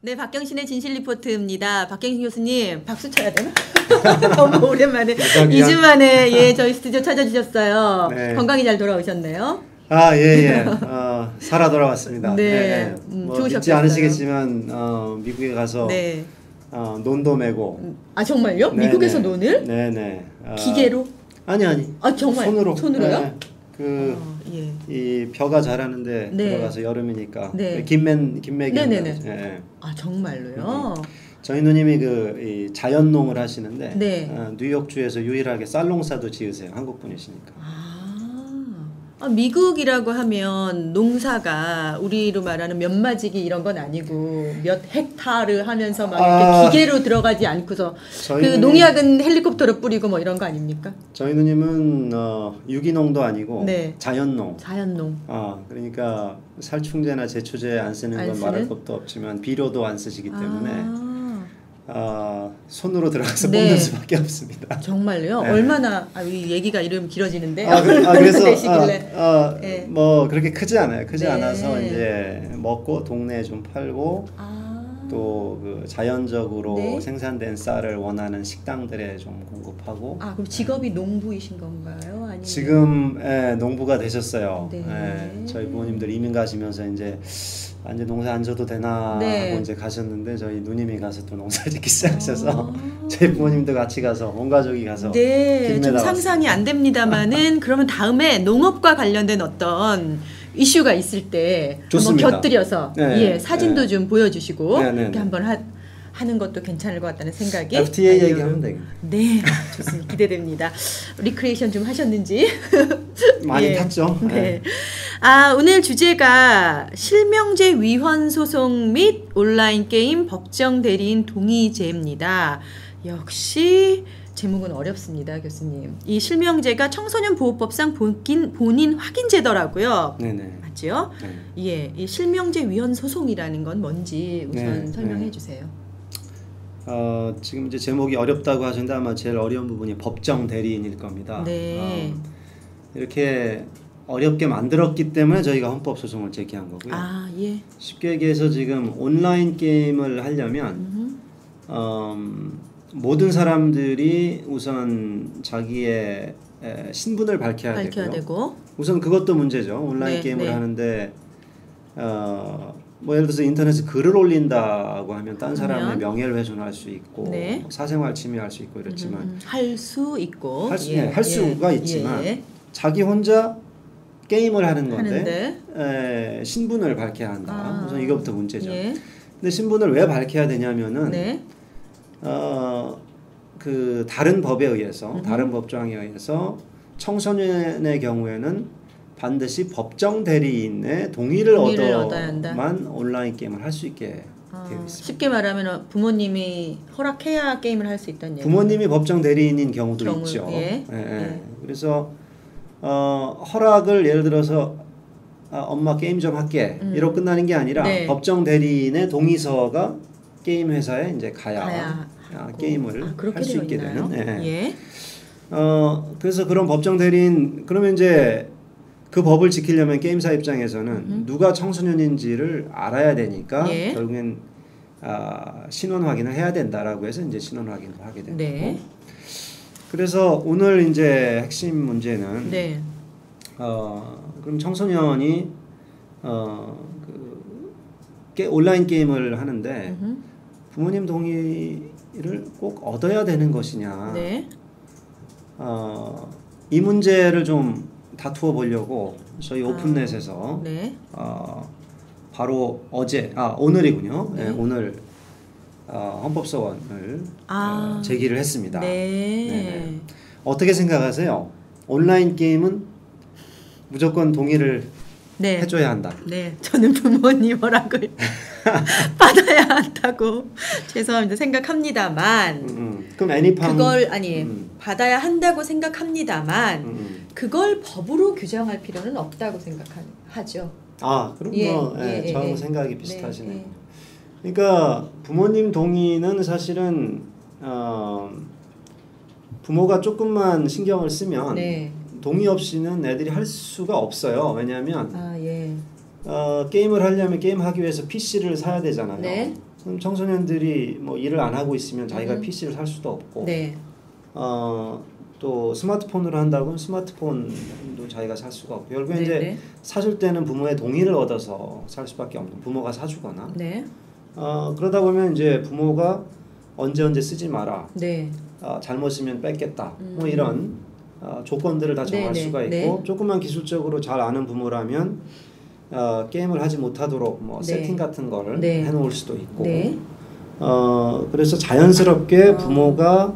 네, 박경신의 진실 리포트입니다. 박경신 교수님, 박수 쳐야 되나? 너무 오랜만에, 2주 만에 예, 저희 스튜디오 찾아주셨어요. 네. 건강히 잘 돌아오셨네요. 아, 예. 살아 돌아왔습니다. 네. 뭐 믿지 않으시겠지만 미국에 가서 네. 논도 메고. 아, 정말요? 네네. 미국에서 논을? 네네. 기계로? 아니. 아, 정말? 손으로요? 네. 예. 이 벼가 자라는데 네. 들어가서 여름이니까 네. 김매기. 네네네. 예. 아, 정말로요? 저희 누님이 이 자연농을 하시는데 네. 뉴욕주에서 유일하게 쌀농사도 지으세요. 한국 분이시니까. 미국이라고 하면 농사가 우리로 말하는 몇마지기 이런 건 아니고 몇 헥타르 하면서 막 이렇게 기계로 들어가지 않고서 그 농약은 헬리콥터로 뿌리고 뭐 이런 거 아닙니까? 저희 누님은 유기농도 아니고 네. 자연농. 그러니까 살충제나 제초제 안 쓰는 건 말할 것도 없지만 비료도 안 쓰시기 때문에 손으로 들어가서 뽑는 수밖에 없습니다. 정말요? 네. 얼마나 이 얘기가 이러면 길어지는데 그래서 네. 뭐 그렇게 크지 않아요. 크지 네. 않아서 이제 먹고 동네에 좀 팔고 또 그 자연적으로 네. 생산된 쌀을 원하는 식당들에 좀 공급하고. 그럼 직업이 농부이신 건가요? 아니면 지금 농부가 되셨어요. 네. 저희 부모님들 이민 가시면서 이제 농사 안 져도 되나 네. 하고 이제 가셨는데 저희 누님이 가서 또 농사를 짓기 시작하셔서 저희 부모님도 같이 가서 온 가족이 가서 네, 좀 상상이 안 됩니다만은 그러면 다음에 농업과 관련된 어떤 이슈가 있을 때 좋습니다. 한번 곁들여서 네. 사진도 좀 보여주시고 네. 이렇게 한번 하는 것도 괜찮을 것 같다는 생각이. FTA 얘기하면 되겠네. 네, 좋습니다. 기대됩니다. 리크레이션 좀 하셨는지. 많이 탔죠. 네. 오늘 주제가 실명제 위헌 소송 및 온라인 게임 법정 대리인 동의제입니다. 역시 제목은 어렵습니다, 교수님. 이 실명제가 청소년 보호법상 본인 확인제더라고요. 네네. 맞죠? 네. 예, 이 실명제 위헌 소송이라는 건 뭔지 우선 설명해 주세요. 지금 이제 제목이 어렵다고 하셨는데 아마 제일 어려운 부분이 법정 대리인일 겁니다. 네. 이렇게 어렵게 만들었기 때문에 저희가 헌법 소송을 제기한 거고요. 예. 쉽게 얘기해서 지금 온라인 게임을 하려면 모든 사람들이 우선 자기의 신분을 밝혀야 되고 우선 그것도 문제죠. 온라인 게임을 하는데 뭐 예를 들어서 인터넷에 글을 올린다고 하면 딴 사람의 명예를 훼손할 수 있고 사생활 침해할 수 있고 이렇지만 할 수 있고 할 수가 있지만 자기 혼자 게임을 하는 건데 신분을 밝혀야 한다. 우선 이것부터 문제죠. 근데 신분을 왜 밝혀야 되냐면은 그 다른 법에 의해서 다른 법조항에 의해서 청소년의 경우에는 반드시 법정 대리인의 동의를 얻어야만 온라인 게임을 할 수 있게 되어 있습니다. 쉽게 말하면 부모님이 허락해야 게임을 할 수 있다는 얘기죠. 부모님이 법정 대리인인 경우도 있죠. 그래서 허락을 예를 들어서 엄마 게임 좀 할게 이러고 끝나는 게 아니라 법정 대리인의 동의서가 게임 회사에 이제 가야 게임을 할 수 있게 되는. 그래서 그런 법정 대리인 그러면 이제 그 법을 지키려면 게임사 입장에서는 누가 청소년인지를 알아야 되니까 결국엔 신원 확인을 해야 된다라고 해서 이제 신원 확인을 하게 되는 거고. 그래서 오늘 이제 핵심 문제는 그럼 청소년이 온라인 게임을 하는데 부모님 동의를 꼭 얻어야 되는 것이냐. 이 문제를 좀 다투어 보려고 저희 오픈넷에서 바로 오늘이군요. 오늘 헌법소원을 제기를 했습니다. 어떻게 생각하세요? 온라인 게임은 무조건 동의를 해줘야 한다. 저는 부모님 허락을 받아야 한다고 죄송합니다. 생각합니다만 그럼 애니팡 그걸 받아야 한다고 생각합니다만 그걸 법으로 규정할 필요는 없다고 생각하죠. 그럼 저하고 생각이 비슷하시네요. 그러니까 부모님 동의는 사실은 부모가 조금만 신경을 쓰면 동의 없이는 애들이 할 수가 없어요. 왜냐하면 게임을 하려면 게임하기 위해서 PC를 사야 되잖아요. 그럼 청소년들이 뭐 일을 안 하고 있으면 자기가 PC를 살 수도 없고 네. 또 스마트폰으로 한다고 스마트폰도 자기가 살 수가 없고 결국에 네, 이제 네. 사줄 때는 부모의 동의를 얻어서 살 수밖에 없는 부모가 사주거나 네. 그러다 보면 이제 부모가 언제 쓰지 마라. 네. 잘못 쓰면 뺏겠다. 뭐 이런 조건들을 다 정할 네, 수가 네, 있고 네. 조금만 기술적으로 잘 아는 부모라면 게임을 하지 못하도록 뭐 네. 세팅 같은 거를 네. 해놓을 수도 있고 네. 그래서 자연스럽게 부모가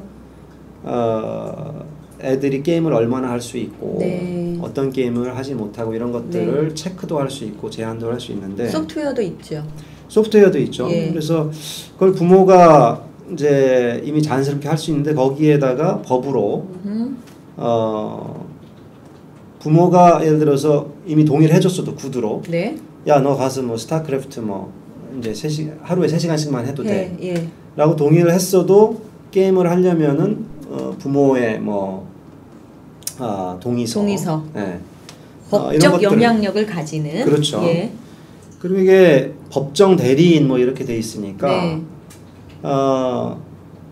애들이 게임을 얼마나 할 수 있고 네. 어떤 게임을 하지 못하고 이런 것들을 체크도 할 수 있고 제한도 할 수 있는데 소프트웨어도 있죠. 소프트웨어도 있죠. 예. 그래서 그걸 부모가 이제 이미 자연스럽게 할 수 있는데 거기에다가 법으로 부모가 예를 들어서 이미 동의를 해줬어도 구두로 네. 야 너 가서 뭐 스타크래프트 뭐 이제 하루에 3시간씩만 해도 돼 예. 라고 동의를 했어도 게임을 하려면은 부모의 뭐 동의서 네. 이런 법적 것들을, 영향력을 가지는 그렇죠. 예. 그리고 이게 법정 대리인 뭐 이렇게 돼 있으니까 네.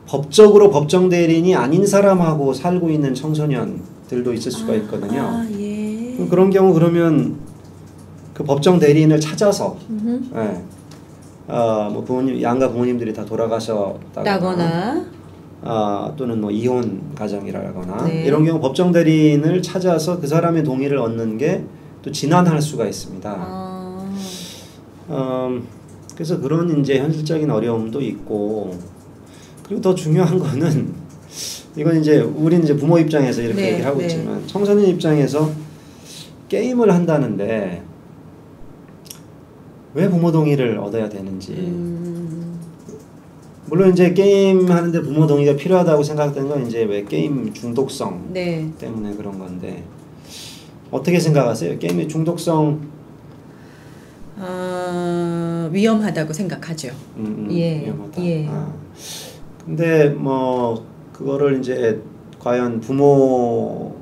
법적으로 법정 대리인이 아닌 사람하고 살고 있는 청소년들도 있을 수가 있거든요. 예. 그런 경우 그러면 그 법정 대리인을 찾아서 뭐 부모님 양가 부모님들이 다 돌아가셨다거나 또는 뭐 이혼 가정이라거나 네. 이런 경우 법정 대리인을 찾아서 그 사람의 동의를 얻는 게 또 지난할 수가 있습니다. 그래서 그런 이제 현실적인 어려움도 있고 그리고 더 중요한 거는 이건 이제 우리는 이제 부모 입장에서 이렇게 네, 얘기를 하고 네. 있지만 청소년 입장에서 게임을 한다는데 왜 부모 동의를 얻어야 되는지 물론 이제 게임 하는데 부모 동의가 필요하다고 생각되는 건 이제 왜 게임 중독성 네. 때문에 그런 건데 어떻게 생각하세요? 게임의 중독성 위험하다고 생각하죠. 예. 위험하다. 예. 근데 뭐 그거를 이제 과연 부모로서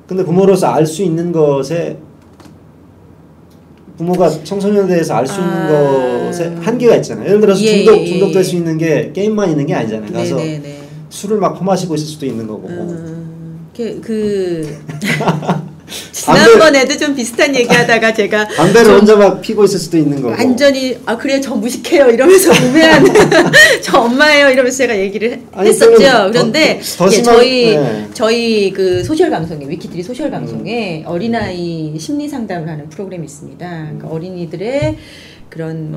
근데 부모로서 알 수 있는 것에 부모가 청소년에 대해서 알 수 있는 것에 한계가 있잖아요. 예를 들어서 중독될 수 있는 게 게임만 있는 게 아니잖아요. 가서 술을 막 퍼마시고 있을 수도 있는 거고. 지난번에도 좀 비슷한 얘기하다가 제가 담배를 혼자 막 피고 있을 수도 있는 거고. 완전히 그래 저 무식해요 이러면서 우매한 저 엄마예요 이러면서 제가 얘기를 했었죠. 그런데 저희 그 소셜 방송에 위키트리 소셜 방송에 어린아이 심리 상담을 하는 프로그램이 있습니다. 그러니까 어린이들의 그런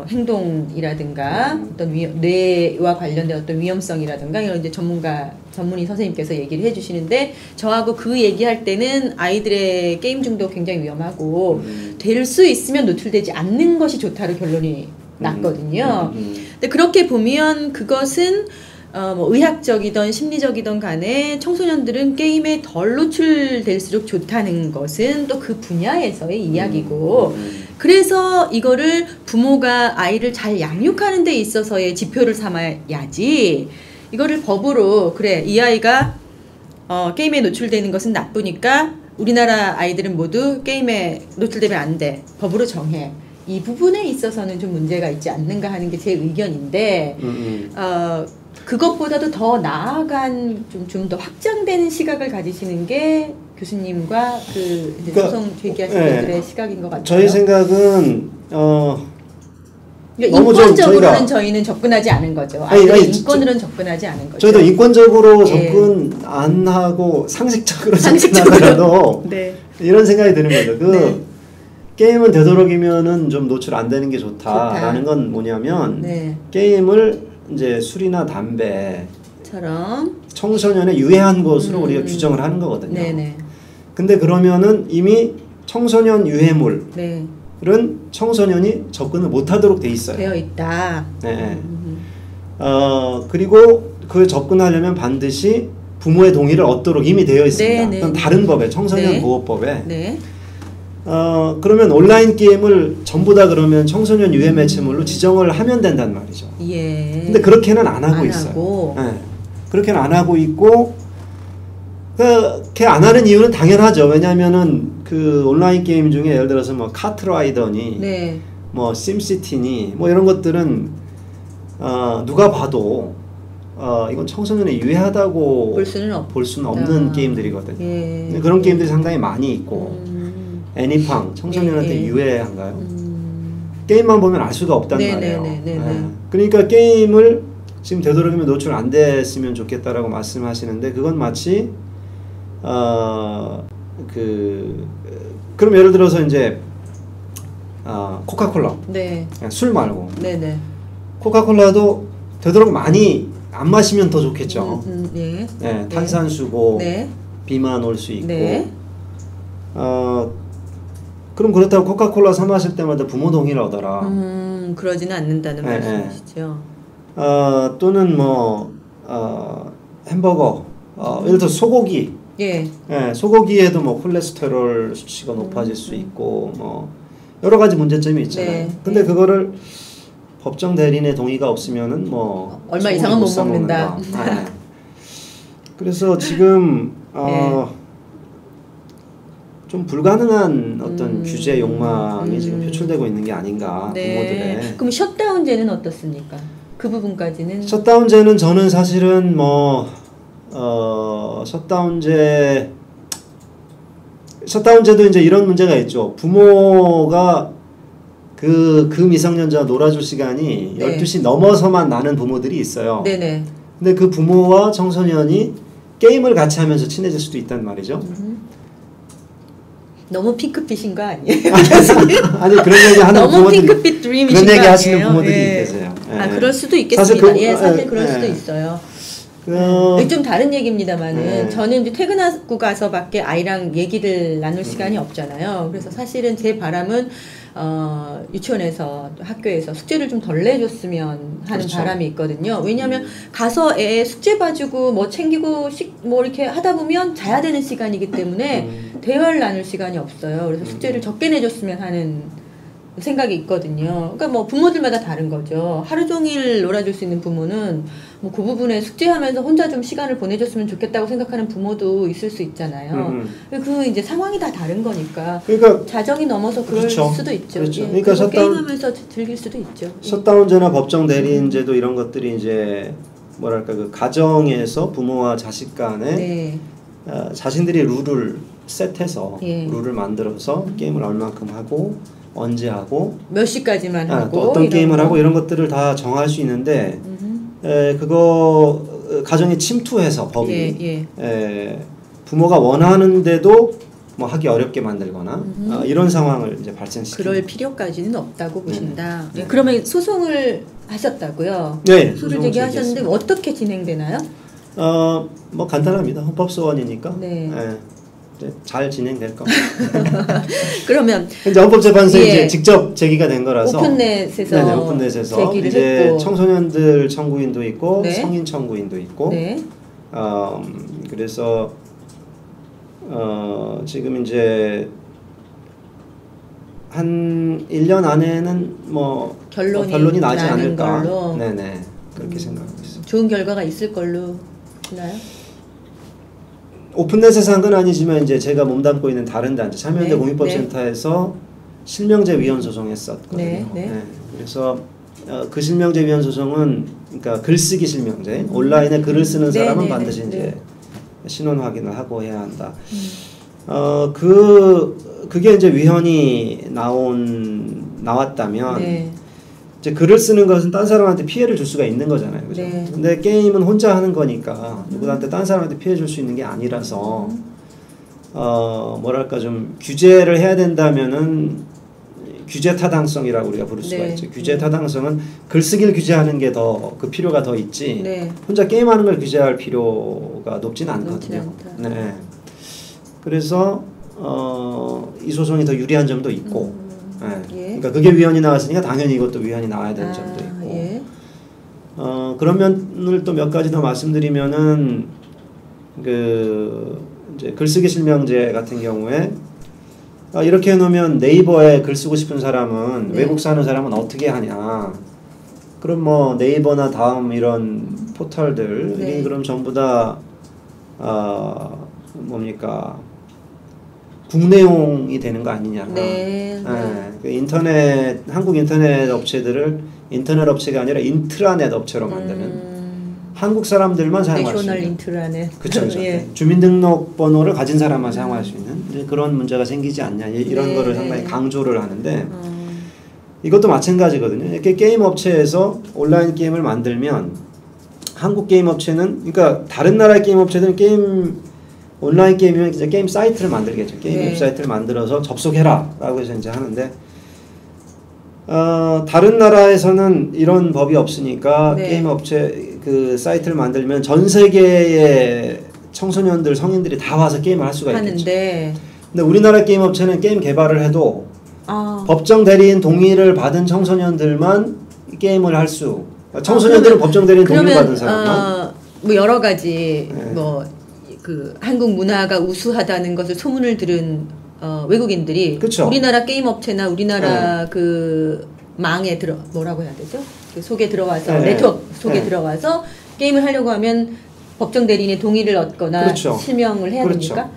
행동이라든가 어떤 뇌와 관련된 어떤 위험성이라든가 이런 이제 전문의 선생님께서 얘기를 해주시는데 저하고 그 얘기할 때는 아이들의 게임 중독 굉장히 위험하고 될 수 있으면 노출되지 않는 것이 좋다로 결론이 났거든요. 근데 그렇게 보면 그것은 뭐 의학적이든 심리적이든 간에 청소년들은 게임에 덜 노출될수록 좋다는 것은 또 그 분야에서의 이야기고 그래서 이거를 부모가 아이를 잘 양육하는 데 있어서의 지표를 삼아야지 이거를 법으로 그래 이 아이가 게임에 노출되는 것은 나쁘니까 우리나라 아이들은 모두 게임에 노출되면 안 돼 법으로 정해 이 부분에 있어서는 좀 문제가 있지 않는가 하는 게 제 의견인데 그것보다도 더 나아간 좀 더 확장된 시각을 가지시는 게 교수님과 소송 제기하신 분들의 시각인 것 같아요. 저희 생각은 인권적으로는 저희는 접근하지 않은 거죠. 인권으로는 접근하지 않은 거죠. 저희도 인권적으로 접근 안 하고 상식적으로 접근하더라도 네. 이런 생각이 드는 거죠. 게임은 되도록이면은 좀 노출 안 되는 게 좋다라는 건 뭐냐면 게임을 이제 술이나 담배처럼 청소년에 유해한 것으로 우리가 규정을 하는 거거든요. 근데 그러면은 이미 청소년 유해물은 청소년이 접근을 못하도록 돼 있어요. 되어 있다. 네. 그리고 그 접근하려면 반드시 부모의 동의를 얻도록 이미 되어 있습니다. 그건 다른 법에 청소년 보호법에. 그러면 온라인 게임을 전부 다 그러면 청소년 유해 매체물로 지정을 하면 된단 말이죠. 근데 그렇게는 안 하고 있어요. 그렇게는 안 하고 있고 그렇게 안 하는 이유는 당연하죠. 왜냐하면은 그 온라인 게임 중에 예를 들어서 뭐 카트라이더니 뭐 심시티니 뭐 이런 것들은 누가 봐도 이건 청소년에 유해하다고 볼 수는 없는 게임들이거든요. 예. 그런 게임들이 상당히 많이 있고 애니팡 청소년한테 유해한가요? 게임만 보면 알 수가 없단 말이에요. 그러니까 게임을 지금 되도록이면 노출 안 됐으면 좋겠다라고 말씀하시는데 그건 마치 그럼 예를 들어서 이제 코카콜라 술 말고 코카콜라도 되도록 많이 안 마시면 더 좋겠죠. 탄산수고 비만 올 수 있고 그럼 그렇다고 코카콜라 사 마실 때마다 부모 동의라더라. 그러지는 않는다는 말씀이시죠. 또는 뭐 햄버거, 예를 들어 소고기, 소고기에도 뭐 콜레스테롤 수치가 높아질 수 있고 뭐 여러 가지 문제점이 있잖아요. 근데 그거를 법정 대리인의 동의가 없으면은 뭐 얼마 이상은 못 먹는다. 그래서 지금 좀 불가능한 어떤 규제 욕망이 지금 표출되고 있는 게 아닌가 부모들의. 그럼 셧다운제는 어떻습니까? 그 부분까지는. 셧다운제는 저는 사실은 뭐 셧다운제도 이제 이런 문제가 있죠. 부모가 그 미성년자 놀아줄 시간이 12시 넘어서만 나는 부모들이 있어요. 근데 그 부모와 청소년이 게임을 같이 하면서 친해질 수도 있단 말이죠. 너무 핑크빛인 거 아니에요? 아니 그런 얘기 하는 너무 부모들이 핑크빛 드림이신 그런 얘기 거 하시는 아니에요? 부모들이 계세요. 그럴 수도 있겠습니다. 사실 그럴 수도 있어요. 좀 다른 얘기입니다만은 저는 이제 퇴근하고 가서밖에 아이랑 얘기를 나눌 시간이 없잖아요. 그래서 사실은 제 바람은 유치원에서 학교에서 숙제를 좀 덜 내줬으면 하는 바람이 있거든요. 왜냐하면 가서 애 숙제 봐주고 뭐 챙기고 뭐 이렇게 하다 보면 자야 되는 시간이기 때문에 대화를 나눌 시간이 없어요. 그래서 숙제를 적게 내줬으면 하는 생각이 있거든요. 그러니까 뭐 부모들마다 다른 거죠. 하루 종일 놀아줄 수 있는 부모는 뭐 그 부분에 숙제하면서 혼자 좀 시간을 보내줬으면 좋겠다고 생각하는 부모도 있을 수 있잖아요. 그 이제 상황이 다 다른 거니까. 그러니까 자정이 넘어서 그럴 수도 있죠. 그러니까 게임하면서 즐길 수도 있죠. 셧다운제나 법정 대리인제도 이런 것들이 이제 뭐랄까 그 가정에서 부모와 자식 간에 자신들이 룰을 셋해서 룰을 만들어서 게임을 얼만큼 하고 언제 하고 몇 시까지만 하고 또 어떤 게임을 하고 이런 것들을 다 정할 수 있는데 그거 가정에 침투해서 법이 부모가 원하는데도 뭐 하기 어렵게 만들거나 이런 상황을 이제 발생시키는. 그럴 필요까지는 없다고 보신다. 그러면 소송을 하셨다고요? 소송을 제기하셨는데 어떻게 진행되나요? 뭐 간단합니다. 헌법소원이니까. 잘 진행될 겁니다. 그러면 이제 헌법재판소에 이제 직접 제기가 된 거라서 오픈넷에서 오픈넷에서 이제 했고. 청소년들 청구인도 있고 성인 청구인도 있고 그래서 지금 이제 한 1년 안에는 뭐 결론이 나지 않을까. 걸로. 그렇게 생각하고 있습니다. 좋은 결과가 있을 걸로 보나요? 오픈넷에서 한 건 아니지만 이제 제가 몸담고 있는 다른 단체 참여연대 공익법센터에서 실명제 위헌 소송했었거든요. 그래서 그 실명제 위헌 소송은 그러니까 글쓰기 실명제 온라인에 글을 쓰는 사람은 반드시 이제 신원 확인을 하고 해야 한다. 그게 이제 위헌이 나왔다면 이제 글을 쓰는 것은 딴 사람한테 피해를 줄 수가 있는 거잖아요. 그죠? 근데 게임은 혼자 하는 거니까 누구한테 딴 사람한테 피해 줄 수 있는 게 아니라서 뭐랄까 좀 규제를 해야 된다면은 규제 타당성이라고 우리가 부를 수가 있죠. 규제 타당성은 글쓰기를 규제하는 게 더 그 필요가 더 있지. 혼자 게임하는 걸 규제할 필요가 높지는 않거든요. 그래서 이 소송이 더 유리한 점도 있고. 그러니까 그게 위헌이 나왔으니까 당연히 이것도 위헌이 나와야 되는 점도 있고. 그런 면을 또 몇 가지 더 말씀드리면은 그 이제 글쓰기 실명제 같은 경우에 이렇게 해놓으면 네이버에 글 쓰고 싶은 사람은 외국 사는 사람은 어떻게 하냐? 그럼 뭐 네이버나 다음 이런 포털들이 그럼 전부 다 뭡니까? 국내용이 되는 거 아니냐. 네. 그 인터넷 한국 인터넷 업체들을 인터넷 업체가 아니라 인트라넷 업체로 만드는 한국 사람들만 사용할 수 있는 인트라넷. 그렇죠. 예. 주민등록번호를 가진 사람만 사용할 수 있는 이제 그런 문제가 생기지 않냐 이런 거를 상당히 강조를 하는데 이것도 마찬가지거든요. 이렇게 게임 업체에서 온라인 게임을 만들면 한국 게임 업체는 그러니까 다른 나라의 게임 업체들은 온라인 게임이면 이제 게임 사이트를 만들겠죠. 게임 웹사이트를 만들어서 접속해라라고 해서 이제 하는데 다른 나라에서는 이런 법이 없으니까 게임 업체 그 사이트를 만들면 전 세계의 청소년들 성인들이 다 와서 게임을 할 수가 있겠죠. 근데 우리나라 게임 업체는 게임 개발을 해도 법정 대리인 동의를 받은 청소년들만 게임을 할 수. 청소년들은 법정 대리인 동의를 받은 사람만. 뭐 여러 가지 뭐 그 한국 문화가 우수하다는 것을 소문을 들은 외국인들이 그쵸. 우리나라 게임 업체나 우리나라 그 망에 뭐라고 해야 되죠? 그 속에 들어와서 네트워크 속에 들어와서 게임을 하려고 하면 법정 대리인의 동의를 얻거나 그렇죠. 실명을 해야 그렇죠. 됩니까?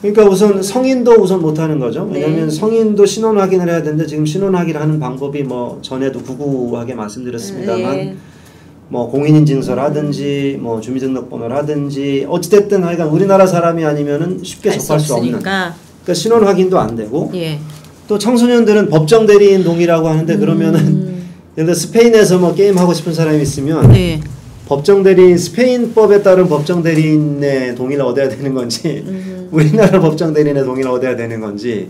그러니까 우선 성인도 우선 못하는 거죠. 왜냐하면 성인도 신원 확인을 해야 되는데 지금 신원 확인을 하는 방법이 뭐 전에도 구구하게 말씀드렸습니다만 뭐 공인인증서라든지 뭐 주민등록번호라든지 어찌됐든 하여간 우리나라 사람이 아니면은 쉽게 접할 수 없는 그러니까 신원 확인도 안 되고 또 청소년들은 법정 대리인 동의라고 하는데 그러면은 예를 들어 스페인에서 뭐 게임 하고 싶은 사람이 있으면 법정 대리인 스페인법에 따른 법정 대리인의 동의를 얻어야 되는 건지 우리나라 법정 대리인의 동의를 얻어야 되는 건지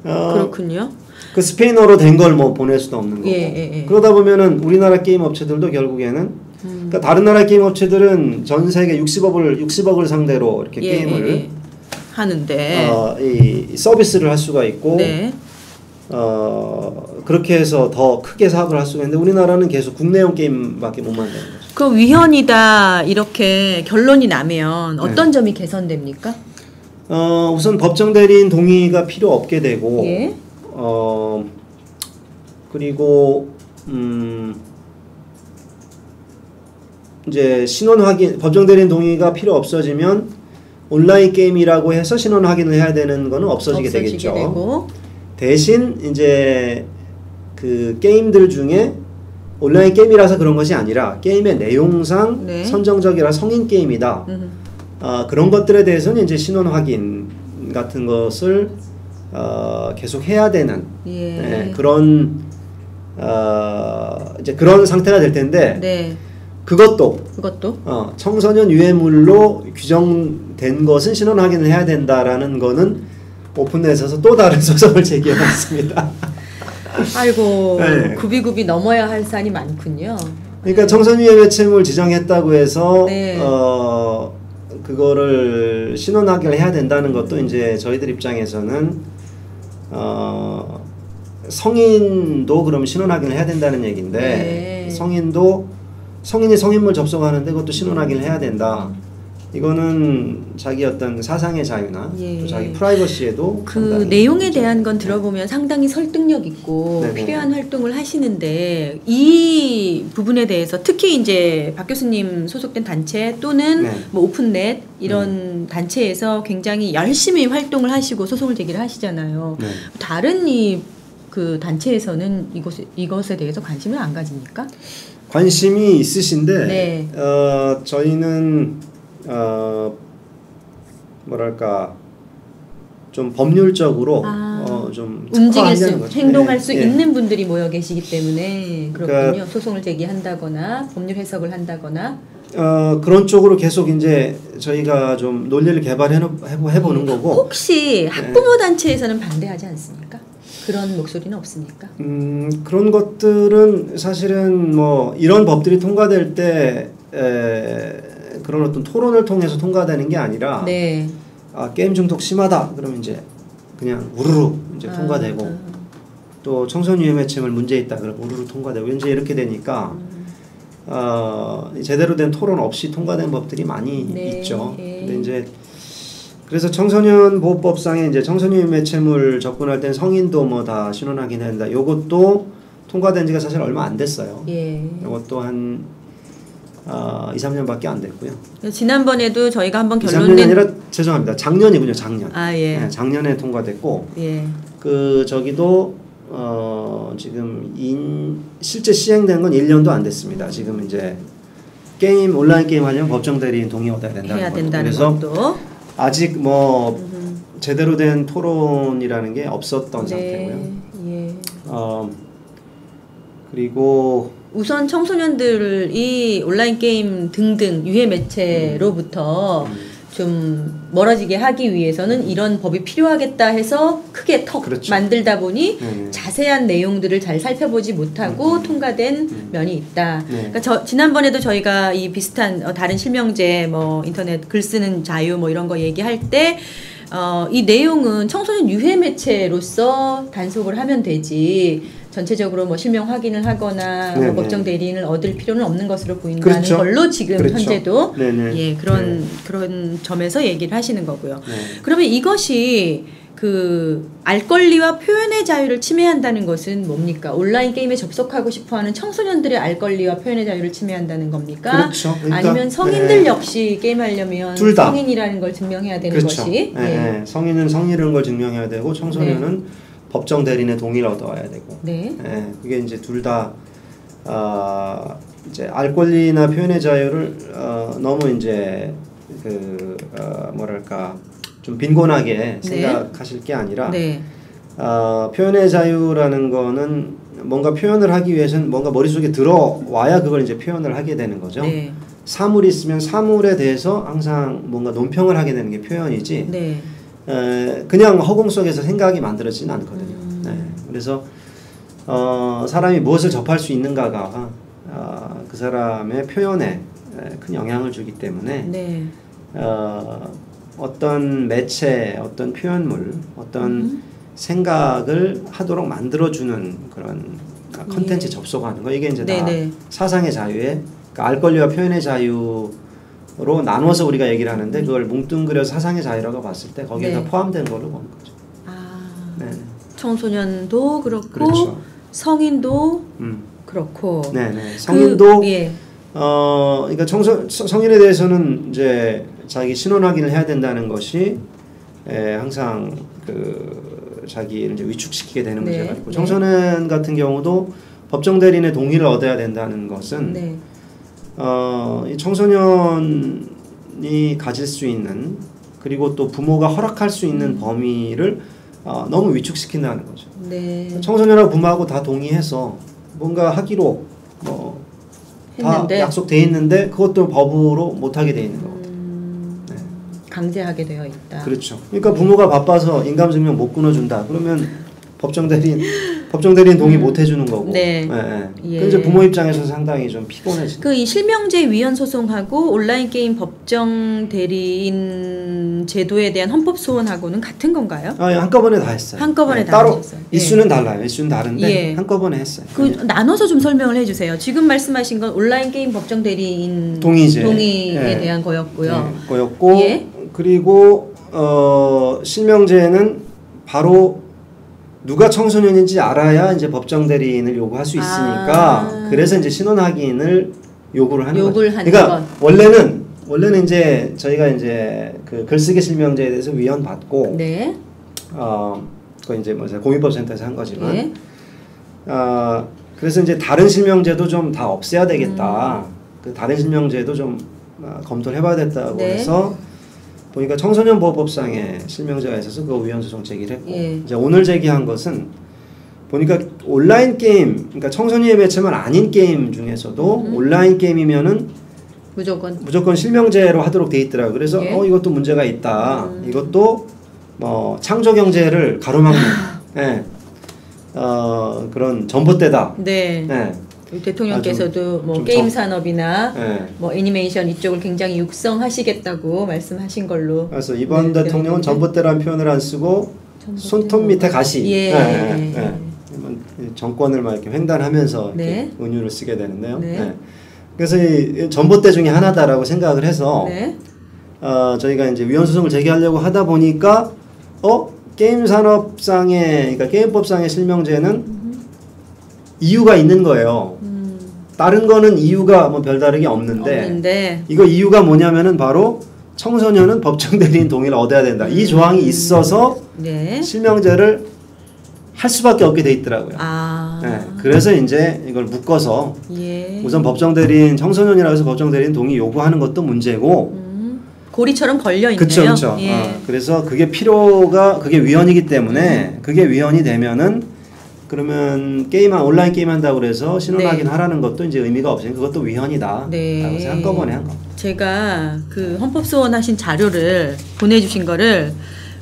그렇군요. 그 스페인어로 된 걸 뭐 보낼 수도 없는 거고 그러다 보면은 우리나라 게임 업체들도 결국에는 그러니까 다른 나라 게임 업체들은 전 세계 60억을 상대로 이렇게 게임을 하는데 이 서비스를 할 수가 있고 그렇게 해서 더 크게 사업을 할 수가 있는데 우리나라는 계속 국내용 게임밖에 못 만드는 거죠. 그 위헌이다 이렇게 결론이 나면 어떤 점이 개선됩니까? 우선 법정 대리인 동의가 필요 없게 되고 그리고 이제 신원 확인 법정 대리인 동의가 필요 없어지면 온라인 게임이라고 해서 신원 확인을 해야 되는 거는 없어지게 되겠죠. 되고. 대신 이제 그 게임들 중에 온라인 게임이라서 그런 것이 아니라 게임의 내용상 선정적이라 성인 게임이다. 그런 것들에 대해서는 이제 신원 확인 같은 것을 계속 해야 되는 그런 이제 그런 상태가 될 텐데 그것도 청소년 유해물로 규정된 것은 신원 확인을 해야 된다라는 거는 오픈넷에서 또 다른 소송을 제기해봤습니다. 아이고 굽이굽이 넘어야 할 산이 많군요. 그러니까 청소년 매체물 지정했다고 해서 그거를 신원 확인을 해야 된다는 것도 이제 저희들 입장에서는 성인도 그럼 신원 확인을 해야 된다는 얘기인데 성인이 성인물 접속하는데 그것도 신원 확인을 해야 된다. 이거는 자기 어떤 사상의 자유나 또 자기 프라이버시에도 그 내용에 대한 건 들어보면 상당히 설득력 있고 필요한 활동을 하시는데 이 부분에 대해서 특히 이제 박 교수님 소속된 단체 또는 뭐 오픈넷 이런 단체에서 굉장히 열심히 활동을 하시고 소송을 제기를 하시잖아요. 다른 그 단체에서는 이것에 대해서 관심을 안 가집니까? 관심이 있으신데 저희는 뭐랄까 좀 법률적으로 좀 움직일 수 행동할 수 있는 분들이 모여 계시기 때문에 그렇군요. 그러니까, 소송을 제기한다거나 법률 해석을 한다거나 그런 쪽으로 계속 이제 저희가 좀 논리를 해보는 거고 혹시 학부모 단체에서는 반대하지 않습니까? 그런 목소리는 없습니까? 그런 것들은 사실은 뭐 이런 법들이 통과될 때 그런 어떤 토론을 통해서 통과되는 게 아니라 게임 중독 심하다 그러면 이제 그냥 우르르 이제 통과되고 또 청소년 유해 매체물 문제 있다 그러면 우르르 통과되고 이제 이렇게 되니까 제대로 된 토론 없이 통과된 법들이 많이 있죠. 근데 이제 그래서 청소년 보호법상에 이제 청소년 유해 매체물 접근할 땐 성인도 뭐 다 신원 확인해야 된다. 요것도 통과된 지가 사실 얼마 안 됐어요. 요것도 한 2, 3년밖에 안 됐고요. 지난번에도 저희가 한번 2, 3년이 아니라 죄송합니다. 작년이군요. 작년. 예. 네, 작년에 통과됐고 예. 저기도 지금 실제 시행된 건 1년도 안 됐습니다. 지금 이제 온라인 게임 하려면 법정 대리인 동의 얻어야 된다는 거죠. 그래서 것도. 아직 제대로 된 토론이라는 게 없었던 상태고요. 예. 그리고 우선 청소년들이 온라인 게임 등등 유해 매체로부터 좀 멀어지게 하기 위해서는 이런 법이 필요하겠다 해서 크게 그렇죠. 만들다 보니 자세한 내용들을 잘 살펴보지 못하고 통과된 면이 있다. 그러니까 지난번에도 저희가 이 비슷한 다른 실명제 인터넷 글 쓰는 자유 이런 거 얘기할 때 이 내용은 청소년 유해 매체로서 단속을 하면 되지 전체적으로 실명 확인을 하거나 법정 대리인을 얻을 필요는 없는 것으로 보인다는 그렇죠. 걸로 지금 그렇죠. 현재도 그런 점에서 얘기를 하시는 거고요. 그러면 이것이 알 권리와 표현의 자유를 침해한다는 것은 뭡니까? 온라인 게임에 접속하고 싶어하는 청소년들의 알 권리와 표현의 자유를 침해한다는 겁니까? 그렇죠. 그러니까, 아니면 성인들 역시 게임하려면 성인이라는 걸 증명해야 되는 그렇죠. 것이? 성인은 성인이라는 걸 증명해야 되고 청소년은 법정 대리인의 동의를 얻어와야 되고. 그게 이제 둘 다 이제 알 권리나 표현의 자유를 너무 이제 뭐랄까 좀 빈곤하게 생각하실 게 아니라 표현의 자유라는 거는 뭔가 표현을 하기 위해서는 뭔가 머릿속에 들어와야 그걸 이제 표현을 하게 되는 거죠. 사물이 있으면 사물에 대해서 항상 뭔가 논평을 하게 되는 게 표현이지 그냥 허공 속에서 생각이 만들어지진 않거든요. 그래서 사람이 무엇을 접할 수 있는가가 그 사람의 표현에 큰 영향을 주기 때문에 어떤 매체, 어떤 표현물, 어떤 생각을 하도록 만들어주는 그런 컨텐츠 접속하는 거 이게 이제 다 사상의 자유에 그러니까 알 권리와 표현의 자유로 나눠서 우리가 얘기를 하는데 그걸 뭉뚱그려서 사상의 자유라고 봤을 때 거기에 다 포함된 걸로 보는 거죠. 청소년도 그렇고 성인도 그렇고. 성인도 그러니까 성인에 대해서는 이제 자기 신원 확인을 해야 된다는 것이 항상 자기를 이제 위축시키게 되는 문제가 있고 청소년 같은 경우도 법정 대리인의 동의를 얻어야 된다는 것은 이 청소년이 가질 수 있는 그리고 또 부모가 허락할 수 있는 범위를 너무 위축시킨다는 거죠. 청소년하고 부모하고 다 동의해서 뭔가 하기로 다 약속돼 있는데 그것도 법으로 못하게 돼 있는 거거든요. 강제하게 되어 있다. 그렇죠. 그러니까 부모가 바빠서 인감증명 못 끊어준다. 그러면 법정 대리인 동의 못 해주는 거고. 그래서 부모 입장에서 상당히 좀 피곤해지죠. 이 실명제 위헌 소송하고 온라인 게임 법정 대리인 제도에 대한 헌법 소원하고는 같은 건가요? 한꺼번에 다 했어요. 한꺼번에 다 따로 하셨어요. 이슈는 달라요. 이슈는 다른데 한꺼번에 했어요. 나눠서 좀 설명을 해주세요. 지금 말씀하신 건 온라인 게임 법정 대리인 동의에 대한 거였고요. 거였고 그리고 실명제는 바로 누가 청소년인지 알아야 이제 법정 대리인을 요구할 수 있으니까 그래서 이제 신원 확인을 요구를 하는 거죠. 그러니까 원래는 이제 저희가 이제 그 글쓰기 실명제에 대해서 위헌 받고 그거 이제 공익법센터에서 한 거지만 그래서 이제 다른 실명제도 좀 다 없애야 되겠다. 그 다른 실명제도 좀 검토를 해봐야 됐다고 해서 보니까 청소년 보호법상에 실명제가 있어서 그 위헌 소송 제기를 했고 이제 오늘 제기한 것은 보니까 온라인 게임 그러니까 청소년 매체만 아닌 게임 중에서도 온라인 게임이면은 무조건 실명제로 하도록 돼 있더라고요. 그래서 이것도 문제가 있다. 이것도 창조 경제를 가로막는 그런 전봇대다. 대통령께서도 게임 산업이나 애니메이션 이쪽을 굉장히 육성하시겠다고 말씀하신 걸로. 그래서 이번 대통령은 전봇대라는 표현을 안 쓰고 손톱 밑에 가시. 정권을 막 이렇게 횡단하면서 이렇게 은유를 쓰게 되는데요. 그래서 이 전봇대 중에 하나다라고 생각을 해서 저희가 이제 위헌 소송을 제기하려고 하다 보니까 게임 산업상의 그러니까 게임법상의 실명제는 이유가 있는 거예요. 다른 거는 이유가 뭐 별다르게 없는데 이거 이유가 뭐냐면은 바로 청소년은 법정 대리인 동의를 얻어야 된다. 이 조항이 있어서 네. 실명제를 할 수밖에 없게 돼 있더라고요. 네, 그래서 이제 이걸 묶어서 예. 우선 법정 대리인 청소년이라고 해서 법정 대리인 동의 요구하는 것도 문제고 고리처럼 걸려 있네요. 그렇죠. 예. 그래서 그게 그게 위헌이기 때문에 그게 위헌이 되면은 그러면 온라인 게임 한다고 그래서 신원 네. 확인하라는 것도 이제 의미가 없으니까 그것도 위헌이다. 네. 라고 해서 한꺼번에 한 겁니다. 제가 그 헌법소원 하신 자료를 보내주신 거를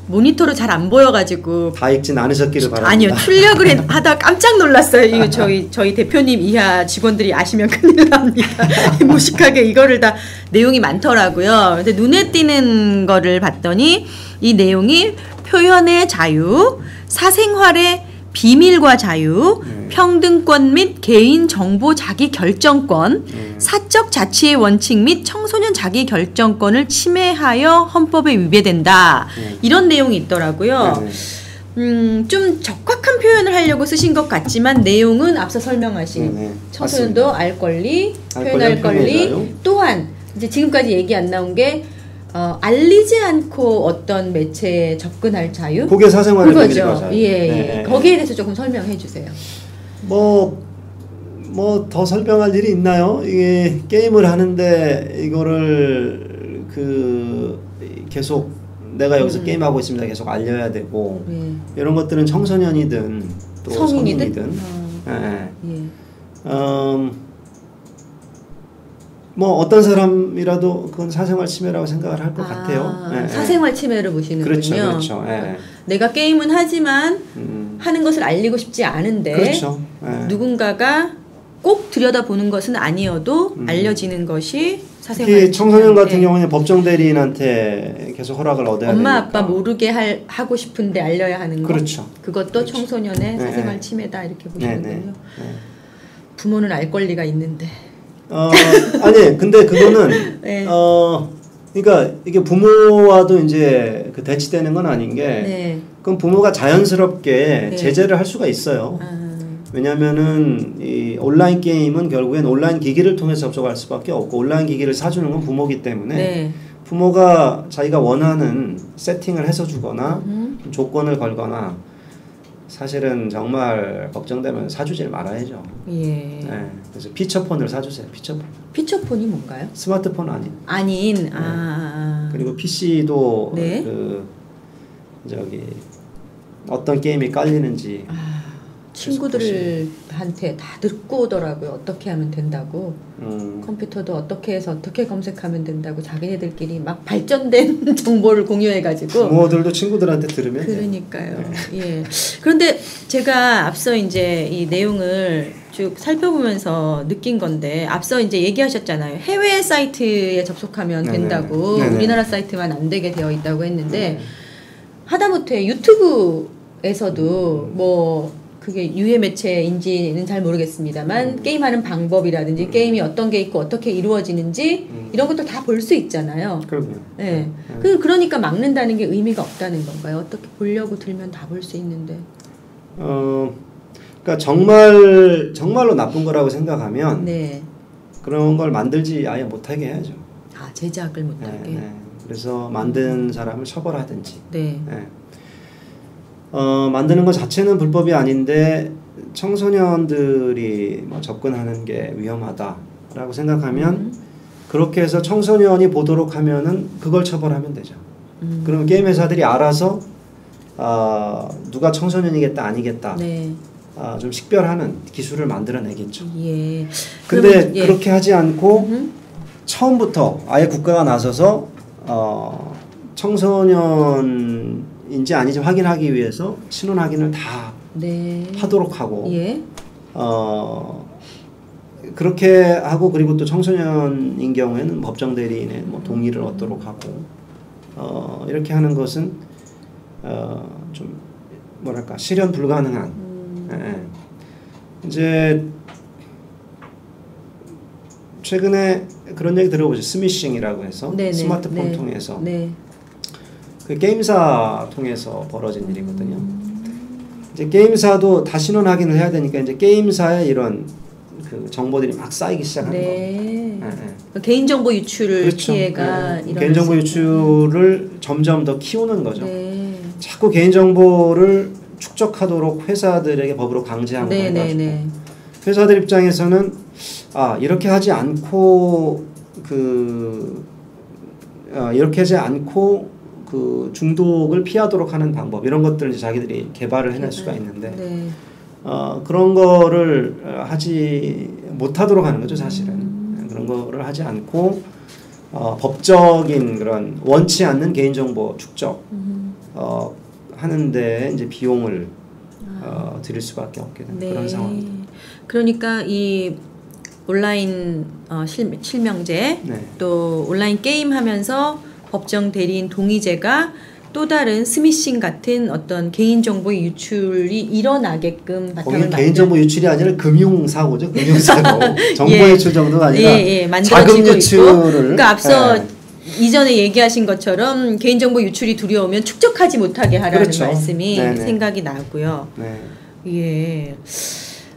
모니터로 잘 안 보여가지고 다 읽진 않으셨기를 바랍니다. 아니요, 출력을 하다 깜짝 놀랐어요. 이거 저희 대표님 이하 직원들이 아시면 큰일 납니다. 무식하게 이거를 다 내용이 많더라고요. 근데 눈에 띄는 거를 봤더니 이 내용이 표현의 자유, 사생활의 비밀과 자유, 평등권 및 개인 정보 자기 결정권, 사적 자치의 원칙 및 청소년 자기 결정권을 침해하여 헌법에 위배된다. 이런 내용이 있더라고요. 좀 적확한 표현을 하려고 쓰신 것 같지만 내용은 앞서 설명하신 청소년도 알 권리, 표현할 권리, 또한 이제 지금까지 얘기 안 나온 게 알리지 않고 어떤 매체에 접근할 자유? 그게 사생활의 비밀이죠. 예. 네. 거기에 대해서 조금 설명해 주세요. 뭐 더 설명할 일이 있나요? 이게 게임을 하는데 이거를 계속 내가 여기서 게임하고 있습니다. 계속 알려야 되고 이런 것들은 청소년이든 또 성인이든 뭐 어떤 사람이라도 그건 사생활 침해라고 생각을 할 것 같아요. 사생활 침해를 보시는군요. 그렇죠. 내가 게임은 하지만 하는 것을 알리고 싶지 않은데 그렇죠. 누군가가 꼭 들여다보는 것은 아니어도 알려지는 것이 사생활 특히 청소년 같은 경우는 법정 대리인한테 계속 허락을 얻어야 되니까 엄마 아빠 모르게 하고 싶은데 알려야 하는 거. 그렇죠. 그것도 청소년의 사생활 침해다 이렇게 보시는군요. 부모는 알 권리가 있는데. 아니 근데 그거는 그러니까 이게 부모와도 이제 대치되는 건 아닌 게 그럼 부모가 자연스럽게 제재를 할 수가 있어요. 왜냐면은 이 온라인 게임은 결국엔 온라인 기기를 통해서 접속할 수밖에 없고 온라인 기기를 사주는 건 부모기 때문에 부모가 자기가 원하는 세팅을 해서 주거나 조건을 걸거나 사실은 정말 걱정되면 사주질 말아야죠. 예. 그래서 피처폰을 사주세요. 피처폰. 피처폰이 뭔가요? 스마트폰 아닌. 그리고 PC도 어떤 게임이 깔리는지. 친구들한테 다 듣고 오더라고요. 어떻게 하면 된다고. 컴퓨터도 어떻게 해서 어떻게 검색하면 된다고 자기네들끼리 막 발전된 정보를 공유해가지고. 부모들도 친구들한테 들으면. 그러니까요. 예. 그런데 제가 앞서 이제 이 내용을 쭉 살펴보면서 느낀 건데 앞서 이제 얘기하셨잖아요. 해외 사이트에 접속하면 된다고. 우리나라 사이트만 안 되게 되어 있다고 했는데 하다못해 유튜브에서도 뭐 그게 유해 매체인지는 잘 모르겠습니다만 게임하는 방법이라든지 게임이 어떤 게 있고 어떻게 이루어지는지 이런 것도 다 볼 수 있잖아요. 그럼요. 네. 그러니까 막는다는 게 의미가 없다는 건가요? 어떻게 보려고 들면 다 볼 수 있는데. 그러니까 정말로 나쁜 거라고 생각하면 그런 걸 만들지 아예 못하게 해야죠. 제작을 못하게. 그래서 만든 사람을 처벌하든지. 만드는 것 자체는 불법이 아닌데 청소년들이 뭐 접근하는 게 위험하다라고 생각하면 그렇게 해서 청소년이 보도록 하면은 그걸 처벌하면 되죠. 그러면 게임 회사들이 알아서 누가 청소년이겠다 아니겠다 좀 식별하는 기술을 만들어내겠죠. 근데 그렇게 하지 않고 처음부터 아예 국가가 나서서 청소년인지 아닌지 확인하기 위해서 신원 확인을 다 하도록 하고 그렇게 하고 그리고 또 청소년인 경우에는 법정 대리인의 뭐 동의를 얻도록 하고 이렇게 하는 것은 좀 뭐랄까 실현 불가능한 이제 최근에 그런 얘기 들어보죠. 스미싱이라고 해서 스마트폰 통해서 그 게임사 통해서 벌어진 일이거든요. 이제 게임사도 다 신원 확인을 해야 되니까 이제 게임사의 이런 그 정보들이 막 쌓이기 시작하는 네. 겁니다. 네. 개인정보 유출을 그렇죠. 피해가 네. 개인정보 유출을 점점 더 키우는 거죠. 네. 자꾸 개인정보를 축적하도록 회사들에게 법으로 강제한 거예요. 네. 회사들 입장에서는 이렇게 하지 않고 이렇게 하지 않고 그 중독을 피하도록 하는 방법 이런 것들을 이제 자기들이 개발을 해낼 수가 있는데 네. 그런 거를 하지 못하도록 하는 거죠 사실은. 그런 거를 하지 않고 법적인 그런 원치 않는 개인정보 축적 하는데 이제 비용을 들일 수밖에 없게 되는 네. 그런 상황입니다. 그러니까 이 온라인 실명제 네. 또 온라인 게임 하면서 법정 대리인 동의제가 또 다른 스미싱 같은 어떤 개인정보의 유출이 일어나게끔 바탕을 만든 개인정보 유출이 아니라 금융사고죠. 금융사고. 정보 유출 정도가 아니라 자금 유출을 그러니까 앞서 이전에 얘기하신 것처럼 개인정보 유출이 두려우면 축적하지 못하게 하라는 그렇죠. 말씀이 네네. 생각이 나고요. 네. 예.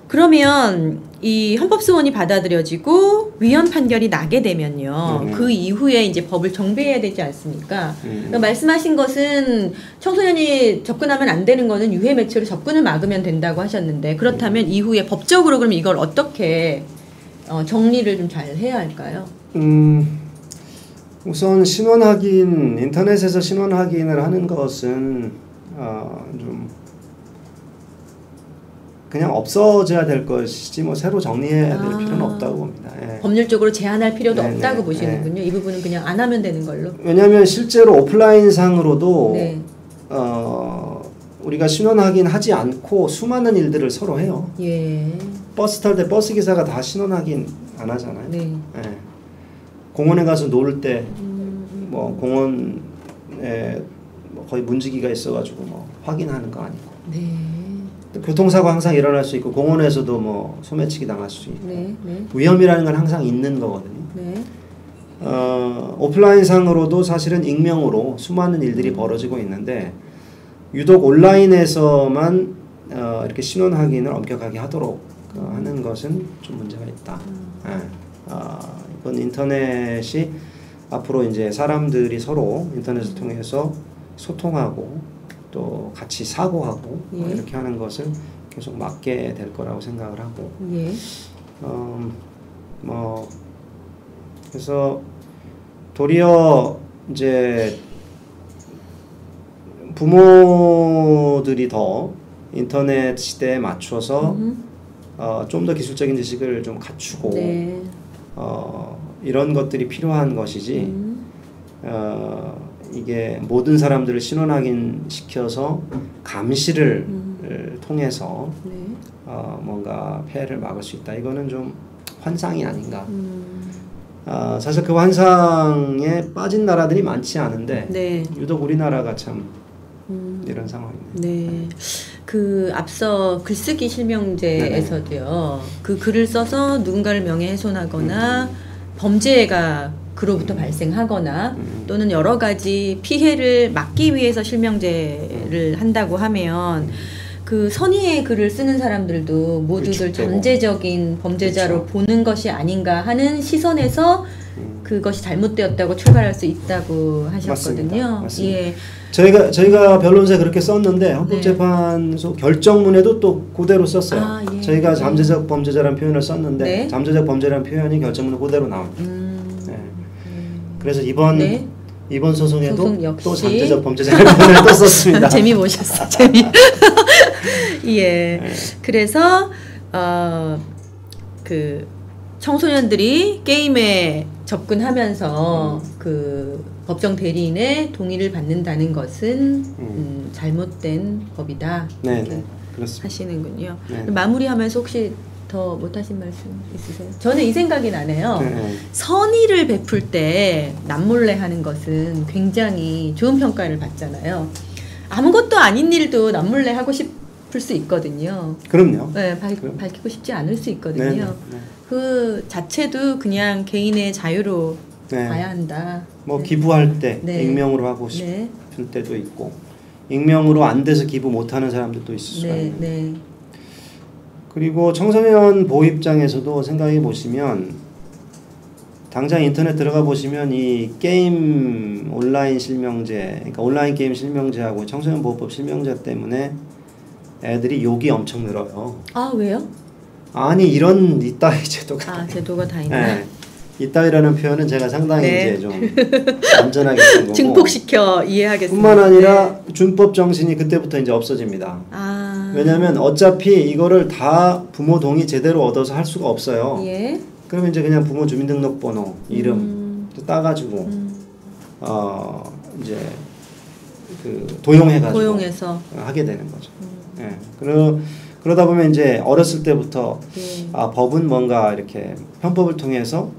그러면 이 헌법소원이 받아들여지고 위헌 판결이 나게 되면요. 그 이후에 이제 법을 정비해야 되지 않습니까? 그러니까 말씀하신 것은 청소년이 접근하면 안 되는 거는 유해 매체로 접근을 막으면 된다고 하셨는데 그렇다면 이후에 법적으로 그럼 이걸 어떻게 정리를 좀 잘 해야 할까요? 우선 신원 확인, 인터넷에서 신원 확인을 하는 것은 좀 그냥 없어져야 될 것이지 뭐 새로 정리해야 될 필요는 없다고 봅니다. 예. 법률적으로 제한할 필요도 네네. 없다고 보시는군요. 이 부분은 그냥 안 하면 되는 걸로. 왜냐하면 실제로 오프라인 상으로도 네. 우리가 신원 확인하지 않고 수많은 일들을 서로 해요. 예. 버스 탈 때 버스 기사가 다 신원 확인 안 하잖아요. 네. 예. 공원에 가서 놀 때 뭐 공원에 거의 문지기가 있어가지고 뭐 확인하는 거 아니고. 네. 교통사고 항상 일어날 수 있고 공원에서도 뭐 소매치기 당할 수 있고 네, 네. 위험이라는 건 항상 있는 거거든요. 네. 오프라인 상으로도 사실은 익명으로 수많은 일들이 벌어지고 있는데 유독 온라인에서만 이렇게 신원 확인을 엄격하게 하도록 하는 것은 좀 문제가 있다. 이건 인터넷이 앞으로 이제 사람들이 서로 인터넷을 통해서 소통하고 또 같이 사고하고 예. 이렇게 하는 것을 계속 막게 될 거라고 생각을 하고 예. 뭐 그래서 도리어 이제 부모들이 더 인터넷 시대에 맞춰서 좀 더 기술적인 지식을 좀 갖추고 네. 이런 것들이 필요한 것이지 이게 모든 사람들을 신원 확인 시켜서 감시를 통해서 네. 뭔가 폐해를 막을 수 있다. 이거는 좀 환상이 아닌가. 사실 그 환상에 빠진 나라들이 많지 않은데 네. 유독 우리나라가 참 이런 상황입니다. 네. 그 앞서 글쓰기 실명제에서도요. 그 글을 써서 누군가를 명예훼손하거나 범죄가 그로부터 발생하거나 또는 여러 가지 피해를 막기 위해서 실명제를 한다고 하면 그 선의의 글을 쓰는 사람들도 모두들 잠재적인 범죄자로 그렇죠. 보는 것이 아닌가 하는 시선에서 그것이 잘못되었다고 출발할 수 있다고 하셨거든요. 맞습니다. 예. 저희가 변론서에 그렇게 썼는데 헌법재판소 네. 결정문에도 또 그대로 썼어요. 예. 저희가 잠재적 범죄자라는 표현을 썼는데 네. 잠재적 범죄라는 표현이 결정문에 그대로 나옵니다. 그래서 이번 소송에도 또 잠재적 범죄자라는 표현을 또 썼습니다. 재미 보셨어. 재미. 예. 네. 그래서 그 청소년들이 게임에 접근하면서 그 법정 대리인의 동의를 받는다는 것은 잘못된 법이다. 네, 그렇습니다. 하시는군요. 네. 마무리하면서 혹시 더 못하신 말씀 있으세요? 저는 이 생각이 나네요. 선의를 베풀 때 남몰래 하는 것은 굉장히 좋은 평가를 받잖아요. 아무것도 아닌 일도 남몰래 하고 싶을 수 있거든요. 그럼요. 네, 밝히고 싶지 않을 수 있거든요. 네. 그 자체도 그냥 개인의 자유로 네. 봐야 한다. 뭐 네. 기부할 때 네. 익명으로 하고 싶을 네. 때도 있고 익명으로 안 돼서 기부 못하는 사람들도 있을 수가 있는. 그리고 청소년 보호 입장에서도 생각해 보시면 당장 인터넷 들어가 보시면 이 게임 온라인 실명제, 그러니까 온라인 게임 실명제하고 청소년 보호법 실명제 때문에 애들이 욕이 엄청 늘어요. 아, 왜요? 아니 이런 이따위 제도가 제도가 다 있나? 네. 이따위라는 표현은 제가 상당히 네. 이제 좀 안전하게 쓴 거고 증폭시켜 이해하겠습니다. 뿐만 아니라 준법 정신이 그때부터 이제 없어집니다. 왜냐하면 어차피 이거를 다 부모 동의 제대로 얻어서 할 수가 없어요. 예. 그러면 이제 그냥 부모 주민등록번호, 이름 따가지고 이제 그 도용해서 하게 되는 거죠. 예. 그러다 보면 이제 어렸을 때부터 법은 뭔가 이렇게 편법을 통해서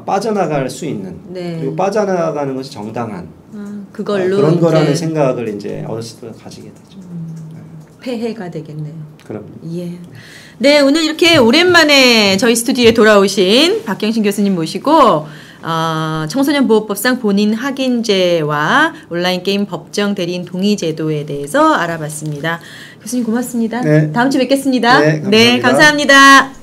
빠져나갈 수 있는 그리고 빠져나가는 것이 정당한 그걸로 그런 거라는 생각을 이제 어렸을 때 가지게 되죠. 폐해가 되겠네요. 그럼. 예. 네, 오늘 이렇게 오랜만에 저희 스튜디오에 돌아오신 박경신 교수님 모시고 청소년 보호법상 본인 확인제와 온라인 게임 법정 대리인 동의 제도에 대해서 알아봤습니다. 교수님 고맙습니다. 네. 다음 주에 뵙겠습니다. 네, 감사합니다. 네, 감사합니다.